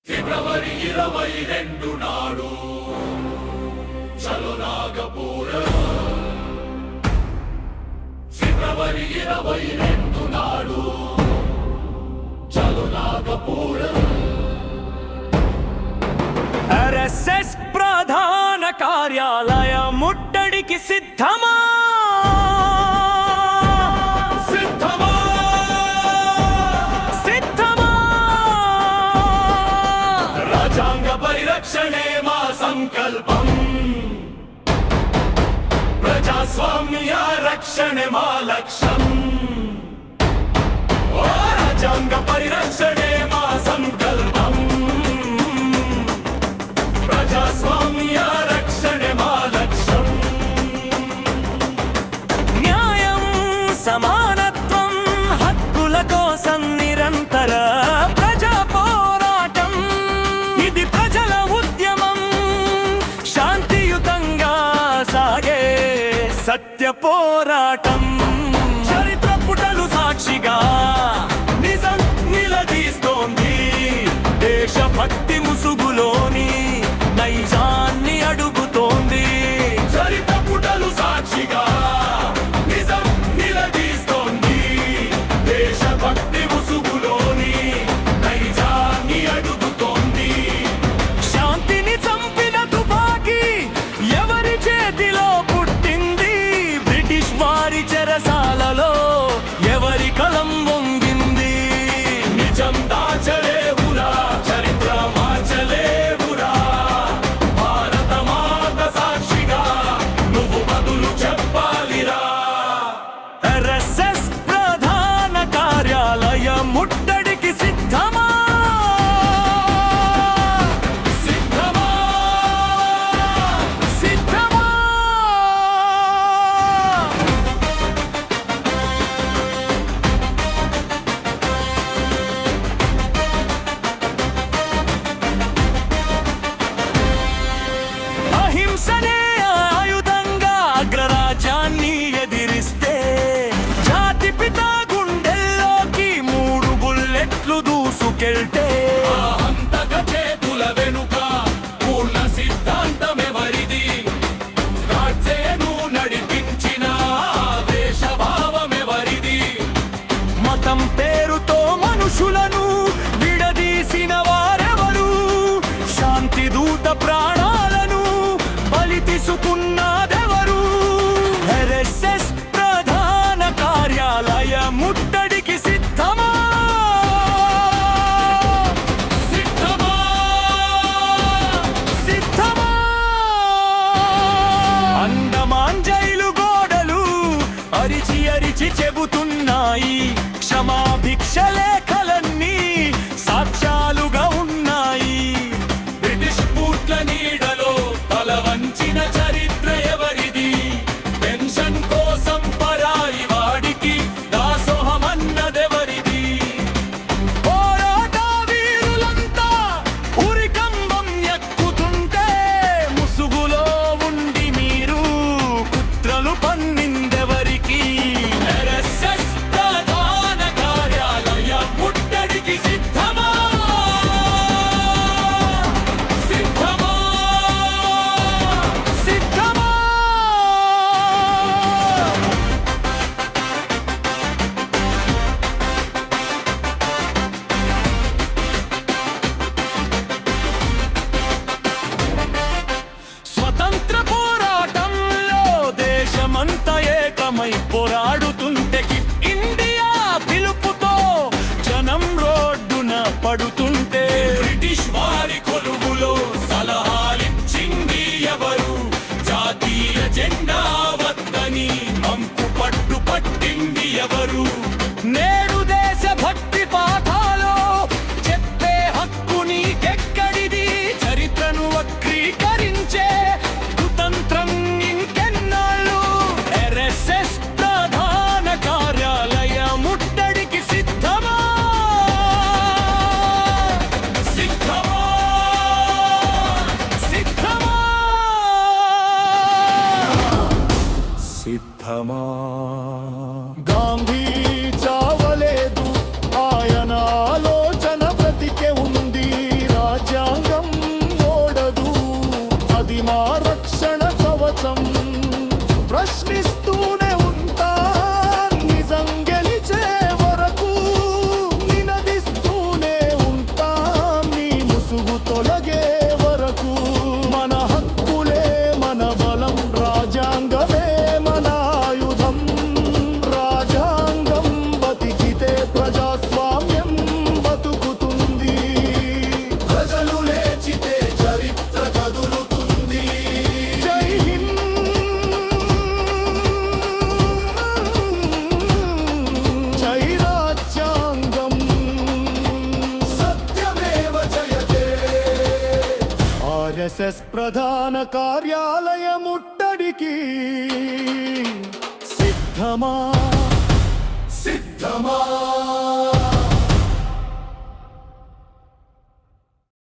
ఫిబ్రవరి 22 నాడు చలో నాగపూర్. ఫిబ్రవరి 22 నాడు చలో నాగపూర్. ఆర్ఎస్ఎస్ ప్రధాన కార్యాలయ ముట్టడికి సిద్ధమా? రాజ్యాంగ పరిరక్షణే మా సంకల్పం, ప్రజాస్వామ్య రక్షణే మా లక్ష్యం. రాజ్యాంగ పరిరక్షణే మా సంకల్పం, ప్రజాస్వామ్య రక్షణే మా లక్ష్యం. న్యాయం, సమానత్వం, హక్కుల కోసం నిరంతర ప్రజా పోరాటం. ఇది ప్రజల ఉద్యమం, శాంతియుతంగా సాగే సత్య పోరాటం. చరిత్ర పుటలు సాక్షిగా నిజం నిలదీస్తోంది, దేశభక్తి ముసుగులోని నైజాన్ని అడుగుతోంది. చరిత్ర పుటలు సాక్షిగా నిజం నిలదీస్తోంది, దేశభక్తి ముసుగులోని నైజాన్ని అడుగుతోంది. శాంతిని చంపిన తుపాకీ ఎవరి చేతిలో పుట్టింది? బ్రిటిష్ వారి చెరసాలలో ఎవరి కలం వంగింది? నిజం దాచలేవురా, చరిత్ర మార్చలేవురా. భారత మాత సాక్షిగా నువ్వు బదులు చెప్పాలిరా. ఆర్ఎస్ఎస్ ప్రధాన కార్యాలయ ముట్టడికి సిద్ధమా? సిద్ధమా సిద్ధమా? అహింసనే ఆయుధంగా అగ్రరాజ్యాన్ని ఎదిరిస్తే, జాతిపిత గుండెల్లోకి 3 బుల్లెట్లు దూసుకెళ్తే, హంతక చేతుల వెనుక పూర్ణ సిద్ధాంతమెవరిది? గాడ్సేను నడిపించిన దేశభావమెవరిది? మతం పేరుతో మనుషులను విడదీసిన వారెవరు? శాంతి దూత ప్రాణాలను బలి తీసుకున్నదెవరు? ఆర్ఎస్ఎస్ ప్రధాన కార్యాలయ ముట్టడికి సిద్ధమా? సిద్ధమా సిద్ధమా? అండమాన్ జైలు గోడలు అరిచి అరిచి చెబుతున్నాయి, క్షమాభిక్ష లేఖలన్నీ సాక్ష్యాలుగా ఉన్నాయి. బ్రిటిష్ బూట్ల నీడలో తల వంచిన చరిత్ర ఎవరిది? పెన్షన్ కోసం పరాయి వాడికి దాసోహమన్నదెవరిది? పోరాట వీరులంతా ఉరికంబం ఎక్కుతుంటే, ముసుగులో ఉండి మీరు కుట్రలు పన్నిందెవరికి? ఆర్ఎస్ఎస్ ప్రధాన కార్యాలయ ముట్టడికి సిద్ధమా? సిద్ధమా సిద్ధమా? స్వతంత్ర పోరాటంలో దేశమంతా ఏకమై పోరాడుతుంటే, ఇండియా పిలుపుతో జనం రోడ్డున పడుతుంటే, బ్రిటిష్ వారి కొలువులో సలహాలిచ్చింది ఎవరు? జాతీయ జెండా వద్దని మంకు పట్టు పట్టింది ఎవరు? నేడు దేశభక్తి పాఠాలు చెప్పే హక్కు నీకెక్కడిది? చరిత్రను వక్రీకరించే కుతంత్రం ఇంకెన్నాళ్ళు? ఆర్ఎస్ఎస్ ప్రధాన కార్యాలయ ముట్టడికి సిద్ధమా? సిద్ధమా సిద్ధమా? సిద్ధమా గాంధీ చావలేదు, ఆయన ఆలోచన బ్రతికే ఉంది. ఆర్ఎస్ఎస్ ప్రధాన కార్యాలయ ముట్టడికి సిద్ధమా సిద్ధమా